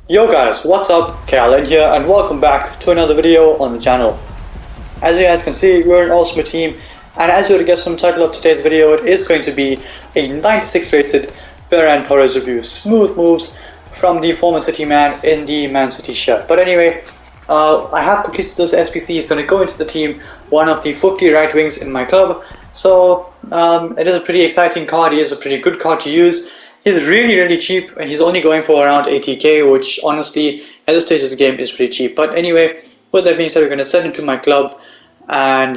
Yo guys, what's up? Kalen here and welcome back to another video on the channel. As you guys can see, we're an awesome team, and as you would guess from the title of today's video, it is going to be a 96 rated Ferran Torres review. Smooth moves from the former City man in the Man City shirt. But anyway, I have completed this SPC. He's going to go into the team, one of the 50 right wings in my club. So it is a pretty exciting card. He is a pretty good card to use. He's really cheap, and he's only going for around 80k, which honestly at this stage of the game is pretty cheap. But anyway, with that being said, we're going to send him to my club, and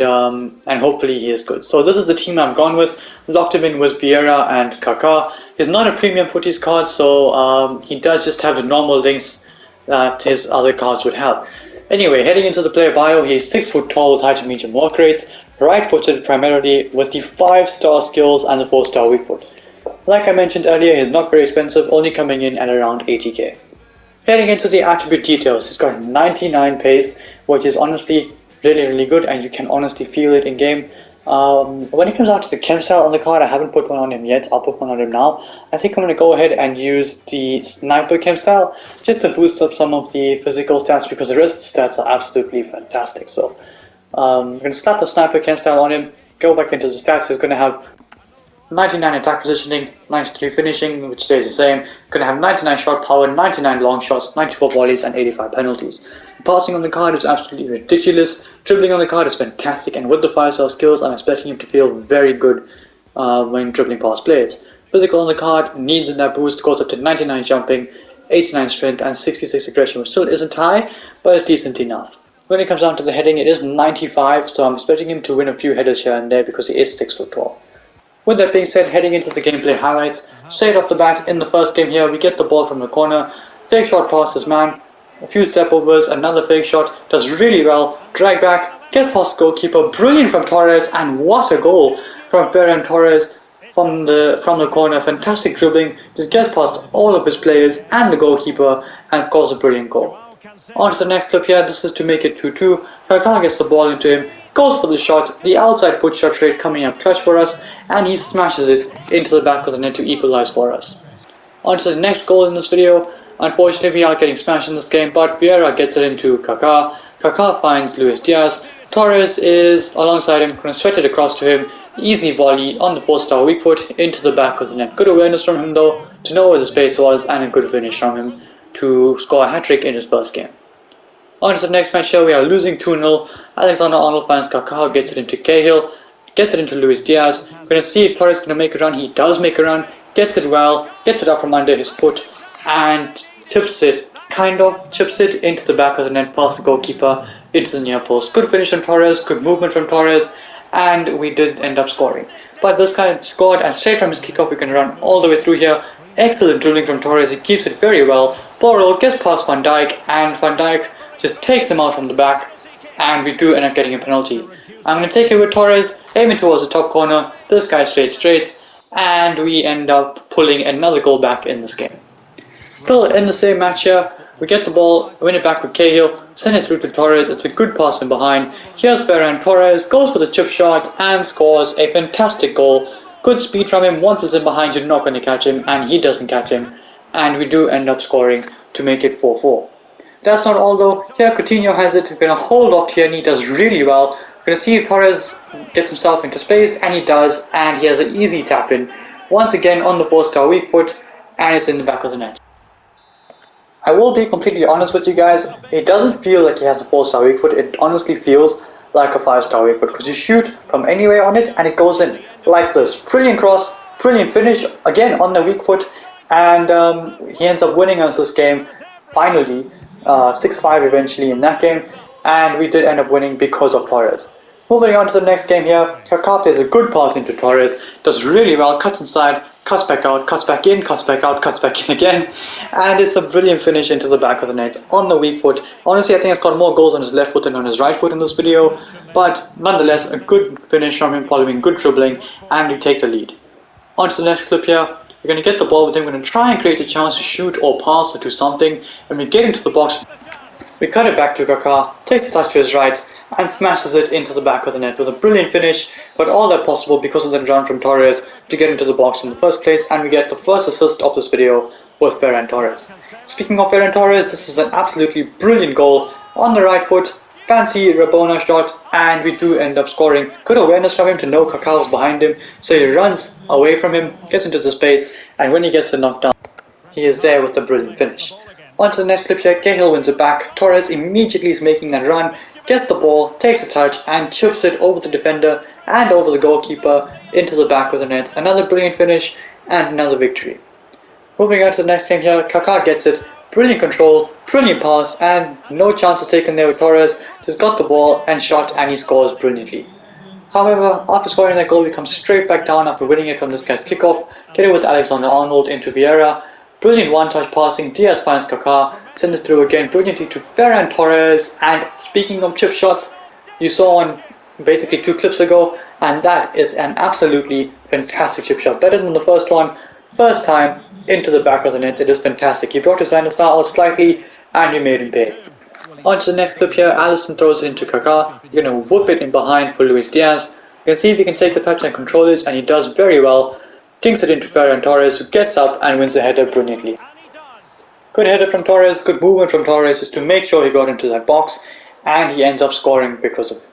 hopefully he is good. So this is the team I've gone with. Locked him in with Vieira and Kaká. He's not a premium Futties card, so he does just have the normal links that his other cards would have. Anyway, heading into the player bio, he's 6 foot tall with high to medium work rates, right footed primarily with the 5-star skills and the 4-star weak foot. Like I mentioned earlier, he's not very expensive, only coming in at around 80k. Heading into the attribute details, he's got 99 pace, which is honestly really good, and you can honestly feel it in game. When it comes out to the chem style on the card, I haven't put one on him yet. I'll put one on him now. I think I'm going to go ahead and use the sniper chem style just to boost up some of the physical stats, because the rest stats are absolutely fantastic. So I'm going to slap the sniper chem style on him, go back into the stats. He's going to have 99 attack positioning, 93 finishing, which stays the same. Going to have 99 shot power, 99 long shots, 94 volleys, and 85 penalties. Passing on the card is absolutely ridiculous. Dribbling on the card is fantastic, and with the 5-star skills, I'm expecting him to feel very good when dribbling past players. Physical on the card needs in that boost, goes up to 99 jumping, 89 strength, and 66 aggression, which still isn't high, but it's decent enough. When it comes down to the heading, it is 95, so I'm expecting him to win a few headers here and there because he is 6 foot tall. With that being said, heading into the gameplay highlights, straight off the bat in the first game here, we get the ball from the corner, fake shot past his man, a few step overs, another fake shot, does really well, drag back, get past the goalkeeper, brilliant from Torres, and what a goal from Ferran Torres from the corner. Fantastic dribbling, just gets past all of his players and the goalkeeper and scores a brilliant goal. On to the next clip here, this is to make it 2-2, Kaká gets the ball into him, goes for the shot, the outside foot shot rate coming up clutch for us, and he smashes it into the back of the net to equalize for us. On to the next goal in this video. Unfortunately, we are getting smashed in this game, but Vieira gets it into Kaká. Kaká finds Luis Diaz. Torres is alongside him, going to sweat it across to him. Easy volley on the 4-star weak foot into the back of the net. Good awareness from him though, to know where the space was, and a good finish from him to score a hat-trick in his first game. On to the next match here, we are losing 2-0. Alexander-Arnold finds Kaká, gets it into Cahill, gets it into Luis Diaz. We're going to see if Torres is going to make a run. He does make a run, gets it well, gets it up from under his foot, and chips it into the back of the net past the goalkeeper into the near post. Good finish from Torres, good movement from Torres, and we did end up scoring. But this guy scored, and straight from his kickoff we can run all the way through here. Excellent dribbling from Torres, he keeps it very well. Borrell gets past Van Dijk, and Van Dijk just takes him out from the back, and we do end up getting a penalty. I'm going to take it with Torres, aiming towards the top corner. This guy straight, and we end up pulling another goal back in this game. Still in the same match here, we get the ball, win it back with Cahill, send it through to Torres. It's a good pass in behind. Here's Ferran Torres, goes for the chip shot and scores a fantastic goal. Good speed from him. Once it's in behind, you're not going to catch him, and he doesn't catch him, and we do end up scoring to make it 4-4. That's not all though. Here Coutinho has it. We're going to hold off here, and he does really well. We're going to see if Torres gets himself into space, and he does, and he has an easy tap in. Once again on the 4-star weak foot, and it's in the back of the net. I will be completely honest with you guys, it doesn't feel like he has a 4-star weak foot. It honestly feels like a 5-star weak foot, because you shoot from anywhere on it and it goes in like this. Brilliant cross, brilliant finish, again on the weak foot, and he ends up winning us this game finally, 6-5 eventually in that game, and we did end up winning because of Torres. Moving on to the next game here, Kaká plays a good pass into Torres, does really well, cuts inside, cuts back out, cuts back in, cuts back out, cuts back in again, and it's a brilliant finish into the back of the net on the weak foot. Honestly, I think he's got more goals on his left foot than on his right foot in this video, but nonetheless, a good finish from him following good dribbling, and we take the lead. On to the next clip here. We're going to get the ball with him, we're going to try and create a chance to shoot or pass or do something. When we get into the box, we cut it back to Kaká, takes a touch to his right, and smashes it into the back of the net with a brilliant finish, but all that possible because of the run from Torres to get into the box in the first place, and we get the first assist of this video was Ferran Torres. Speaking of Ferran Torres, this is an absolutely brilliant goal on the right foot, fancy Rabona shot, and we do end up scoring. Good awareness from him to know Kaká was behind him, so he runs away from him, gets into the space, and when he gets the knockdown, he is there with a brilliant finish. On to the next clip here, Cahill wins it back. Torres immediately is making that run, gets the ball, takes a touch, and chips it over the defender and over the goalkeeper into the back of the net. Another brilliant finish and another victory. Moving on to the next game here, Kaká gets it. Brilliant control, brilliant pass, and no chances taken there with Torres. Just got the ball and shot, and he scores brilliantly. However, after scoring that goal, we come straight back down after winning it from this guy's kickoff. Get it with Alexander-Arnold into Vieira. Brilliant one-touch passing, Diaz finds Kaká, sends it through again brilliantly to Ferran Torres. And speaking of chip shots, you saw one basically 2 clips ago, and that is an absolutely fantastic chip shot. Better than the first one. First time into the back of the net, it is fantastic. He brought his Van der Sar out slightly and he made him pay. On to the next clip here, Alisson throws it into Kaká. You're going to whoop it in behind for Luis Diaz. You can see if he can take the touch and control it, and he does very well. Dinks it into Ferran Torres, who gets up and wins the header brilliantly. Good header from Torres, good movement from Torres just to make sure he got into that box, and he ends up scoring because of it.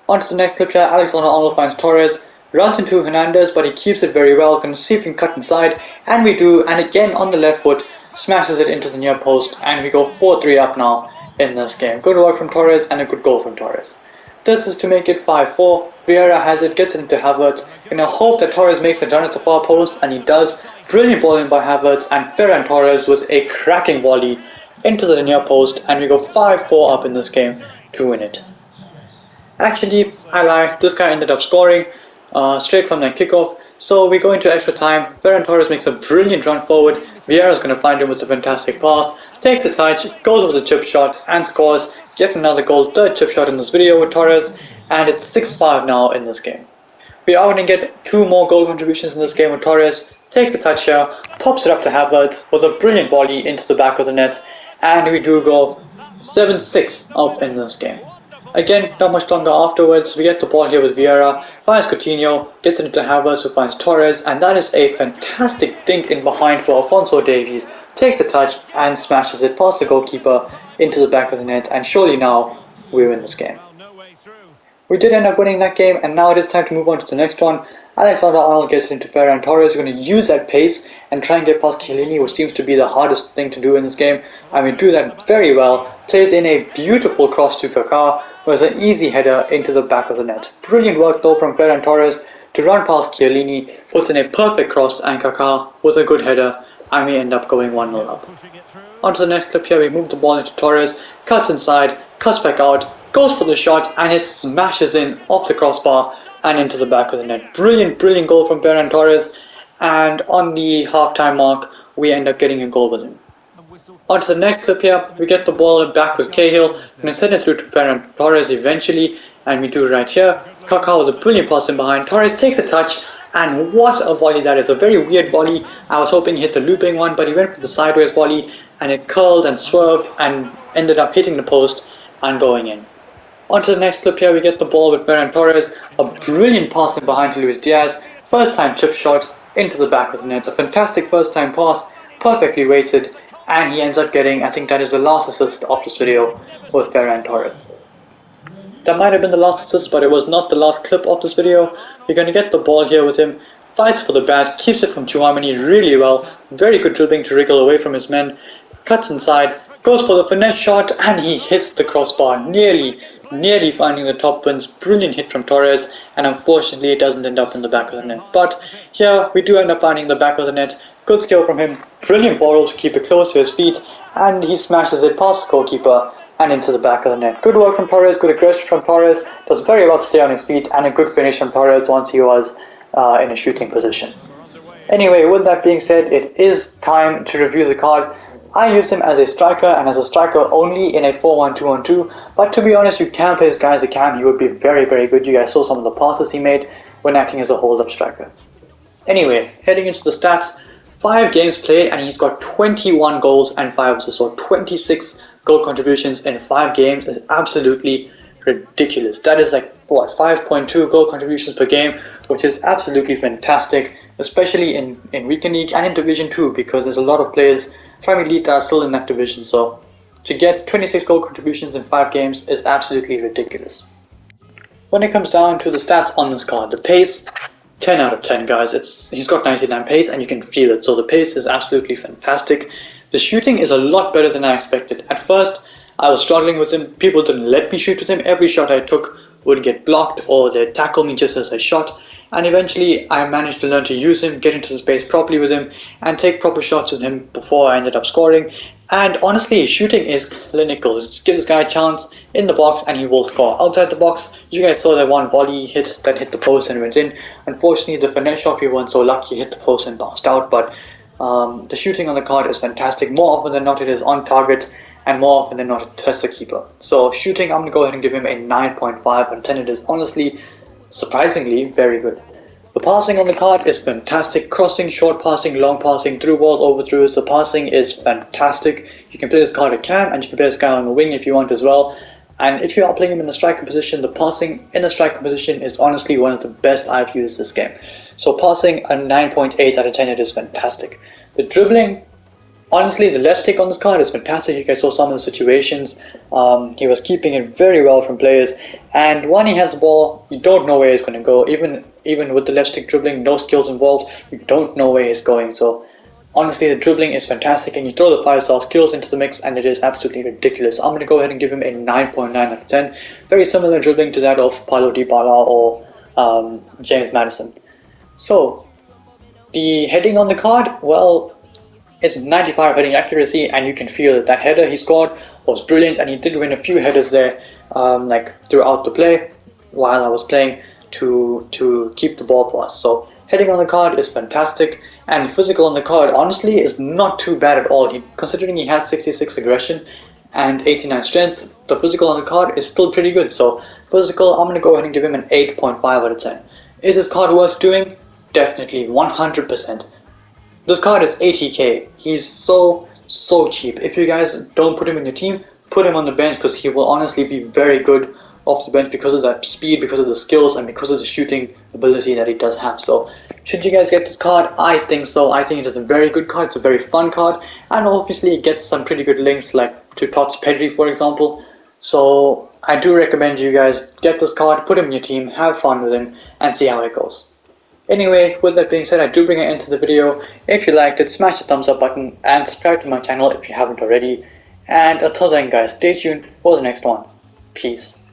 On to the next clip here, Alexander-Arnold finds Torres, runs into Hernandez, but he keeps it very well. Can see if he can cut inside, and we do, and again on the left foot, smashes it into the near post, and we go 4-3 up now in this game. Good work from Torres and a good goal from Torres. This is to make it 5-4. Vieira has it, gets it into Havertz. Gonna hope that Torres makes a run at the far post, and he does. Brilliant bowling by Havertz, and Ferran Torres was a cracking volley into the near post, and we go 5-4 up in this game to win it. Actually, I lied, this guy ended up scoring straight from that kickoff. So we go into extra time. Ferran Torres makes a brilliant run forward. Vieira is going to find him with a fantastic pass, takes the touch, goes with the chip shot and scores yet another goal, third chip shot in this video with Torres, and it's 6-5 now in this game. We are going to get 2 more goal contributions in this game with Torres. Take the touch here, pops it up to Havertz with a brilliant volley into the back of the net, and we do go 7-6 up in this game. Again, not much longer afterwards, we get the ball here with Vieira, finds Coutinho, gets it into Havertz, who finds Torres, and that is a fantastic dink in behind for Alphonso Davies. Takes the touch and smashes it past the goalkeeper into the back of the net, and surely now we win this game. We did end up winning that game, and now it is time to move on to the next one. Alexander-Arnold gets it into Ferran Torres, who's going to use that pace and try and get past Chiellini, which seems to be the hardest thing to do in this game, and we do that very well. Plays in a beautiful cross to Kaká, who has an easy header into the back of the net. Brilliant work though from Ferran Torres to run past Chiellini, puts in a perfect cross, and Kaká with a good header, and we end up going 1-0 up. On to the next clip here, we move the ball into Torres, cuts inside, cuts back out, goes for the shot, and it smashes in off the crossbar and into the back of the net. Brilliant goal from Ferran Torres, and on the half-time mark, we end up getting a goal with him. On to the next clip here, we get the ball back with Cahill, going to send it through to Ferran Torres eventually, and we do right here. Kaká with a brilliant pass in behind, Torres takes a touch, and what a volley that is, a very weird volley. I was hoping he hit the looping one, but he went for the sideways volley, and it curled and swerved and ended up hitting the post and going in. On to the next clip here, we get the ball with Ferran Torres, a brilliant pass in behind to Luis Diaz, first time chip shot into the back of the net, a fantastic first time pass, perfectly weighted, and he ends up getting, I think that is the last assist of this video, was Ferran Torres. That might have been the last assist, but it was not the last clip of this video. We're going to get the ball here with him, fights for the bat, keeps it from Tchouaméni really well, very good dribbling to wriggle away from his men, cuts inside, goes for the finesse shot, and he hits the crossbar, nearly finding the top pins. Brilliant hit from Torres, and unfortunately it doesn't end up in the back of the net. But here we do end up finding the back of the net. Good skill from him, brilliant ball to keep it close to his feet, and he smashes it past the goalkeeper and into the back of the net. Good work from Torres, good aggression from Torres, does very well to stay on his feet, and a good finish from Torres once he was in a shooting position. Anyway, with that being said, it is time to review the card. I use him as a striker and as a striker only in a 4-1-2-1-2, but to be honest, you can play this guy as a cam. He would be very good. You guys saw some of the passes he made when acting as a hold-up striker. Anyway, heading into the stats, 5 games played and he's got 21 goals and 5 assists, so 26 goal contributions in 5 games is absolutely ridiculous. That is like, what, 5.2 goal contributions per game, which is absolutely fantastic. especially in Weekend League and in Division 2, because there's a lot of players from Elite that are still in that division. So to get 26 goal contributions in 5 games is absolutely ridiculous. When it comes down to the stats on this card, the pace, 10 out of 10 guys. He's got 99 pace and you can feel it, so the pace is absolutely fantastic. The shooting is a lot better than I expected. At first I was struggling with him, people didn't let me shoot with him, every shot I took would get blocked or they'd tackle me just as I shot, and eventually I managed to learn to use him, get into the space properly with him and take proper shots with him before I ended up scoring. And honestly, his shooting is clinical. Just give this guy a chance in the box and he will score. Outside the box, you guys saw that one volley hit that hit the post and went in. Unfortunately, the finesse shot, we weren't so lucky, hit the post and bounced out, but the shooting on the card is fantastic. More often than not, it is on target, and more often than not, it tests the keeper. So shooting, I'm going to go ahead and give him a 9.5 out of 10. It is honestly, surprisingly, very good. The passing on the card is fantastic. Crossing, short passing, long passing, through balls, overthrows. The passing is fantastic. You can play this card at cam and you can play this guy on the wing if you want as well. And if you are playing him in the striker position, the passing in the striker position is honestly one of the best I've used this game. So passing, a 9.8 out of 10, it is fantastic. The dribbling, honestly, the left kick on this card is fantastic. You guys saw some of the situations. He was keeping it very well from players. And when he has the ball, you don't know where he's going to go. Even with the left stick dribbling, no skills involved, you don't know where he's going. So honestly, the dribbling is fantastic, and you throw the 5-star skills into the mix and it is absolutely ridiculous. I'm going to go ahead and give him a 9.9 out of 10. Very similar dribbling to that of Paulo Dybala or James Maddison. So the heading on the card, well, it's 95 heading accuracy, and you can feel that that header he scored was brilliant, and he did win a few headers there like throughout the play while I was playing to keep the ball for us. So heading on the card is fantastic, and the physical on the card honestly is not too bad at all. Considering he has 66 aggression and 89 strength, the physical on the card is still pretty good. So physical, I'm going to go ahead and give him an 8.5 out of 10. Is this card worth doing? Definitely, 100%. This card is 80k. He's so cheap. If you guys don't put him in your team, put him on the bench, because he will honestly be very good off the bench because of that speed, because of the skills, and because of the shooting ability that he does have. So should you guys get this card? I think so. I think it is a very good card. It's a very fun card, and obviously it gets some pretty good links like to Tots Pedri, for example. So I do recommend you guys get this card, put him in your team, have fun with him and see how it goes. Anyway, with that being said, I do bring it into the video. If you liked it, smash the thumbs up button and subscribe to my channel if you haven't already. And until then guys, stay tuned for the next one. Peace.